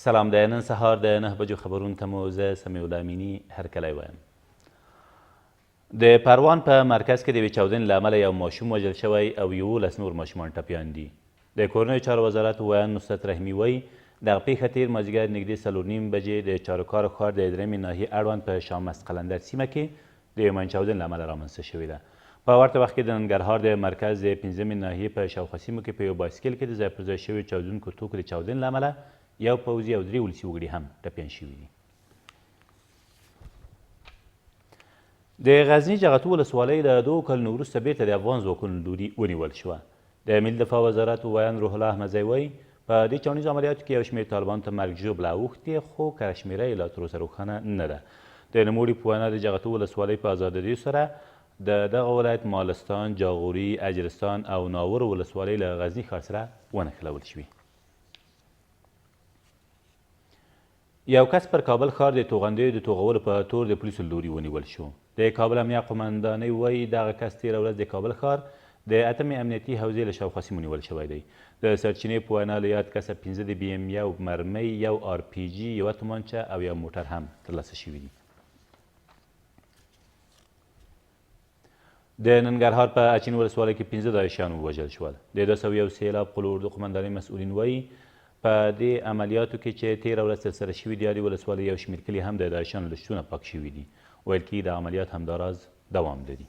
سلام، د نن سهار د 9 بجو خبرونو ته مو زه سمیع الله امیني هرکلی وایم. د پروان په مرکز کې د یوې چاودنې له امله یو ماشوم وژل شوی او 11 نور ماشومان ټپیان دي. د کورنیو چارو وزارت ویان نصرت رحیمي وایي دغه پیښه تېر مازدیګر نږدې 4:30 بجې د چاروکارو ښار د درېیمې ناحیې اړوند په شاه مسعود قلندر سیمه کې د یو ماین چاودنې له امله رامنځته شوې ده. په ورته وخت کې د ننګرهار د مرکز د 5مې ناحیې په شاوخوا سیمو کې په یو بایسکل کې د ځای پر ځای شویو چاودونکو توکو د چاودنې له امله یو پوځي او 3 ولسي وګړي هم ټپیان شوي دي. د غزني جغتو ولسوالۍ له 2 کلونو وروسته بیرته د افغان ځواکونو لوري ونیول شوه. د ملي دفاع وزارت ویان روح الله احمدزی وایي په دې چاودنیزو عملیاتو کې یو شمېر طالبانو ته مرګ ژوبله اوښتې، خو کره شمېره یې لا تر اوسه روښانه نه ده. د نوموړي په وینا د جغتو ولسوالۍ په ازادېدو سره د دغه ولایت مالستان، جاغوري، اجرستان او ناور ولسوالۍ له غزني ښار سره ونښلول شوي. یو کس پر کابل ښار د توغندیو د توغولو په تور د پولیسو له لوري ونیول شو. د کابل امنیه قمندانۍ وایي دغه کس تېره ورځ د کابل ښار د 8مې امنیتي حوزې له شاوخوا سیمو نیول شوی دی. د سرچینې په وینا له یاد کسه 15 د BM یو مرمۍ، یو RPG، یوه تومانچه او یو موټر هم ترلاسه شوي دي. د ننګرهار په اچین ولسوالۍ کې 15 داعشیان ووژل شول. د 201 سیلاب قلو اردو قمندانۍ مسؤلین وایي په دې عملیاتو کې چې تېره ورځ ترسره شوي دي د ولسوالۍ یو شمېر کلي هم د داعشیانو له شتونه پاک شوي دي. ویل کېږي د عملیات همداراز دوام لري.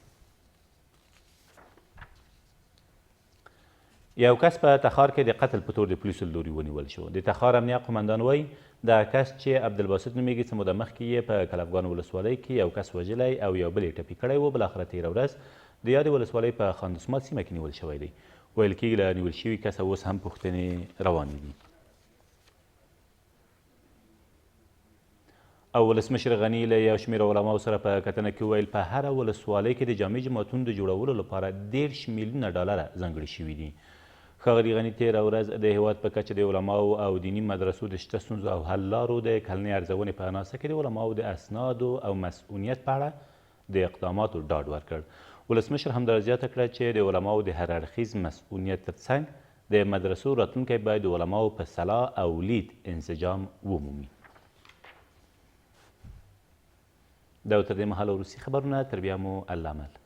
یو کس په تخار کې د قتل په تور د پولیسو له لوري ونیول شو. د تخار امنیه قمندان وایي دغه کس چې عبدالباسط نومیږي څه موده مخکې یې په کلفګان ولسوالۍ کې یو کس وژلی او یو بل یې ټپي کړی و. بالاخره تېره ورځ د یادې ولسوالۍ په خاندسمات سیمه کې نیول شوی دی. ویل کېږي له نیول شوي کسه اوس هم پوښتنې روانې دي. او ولسمشر غني له یو شمېر علماو سره په کتنه کې وویل په هره ولسوالۍ کې د جامع جماعتونو د جوړولو لپاره 13 میلیونه ډالره ځانګړي شوي دي. ښاغلي غني تېره ورځ د هېواد په کچه د علماو او دیني مدرسو د شته ستونزو او حل لارو د کلنۍ ارزونې په ناسته کې د علماو د اسنادو او مسؤلیت په اړه د اقداماتو ډاډ ورکړ. ولسمشر همدارس زیاته کړه چې د علماو د هر اړخیز مسؤلیت ترڅنګ د مدرسو راتلونکی باید د علماو په صلاح او لید انسجام ومومي. دا تر دې مهاله وروستي خبرونه، تر بیا مو الله مل.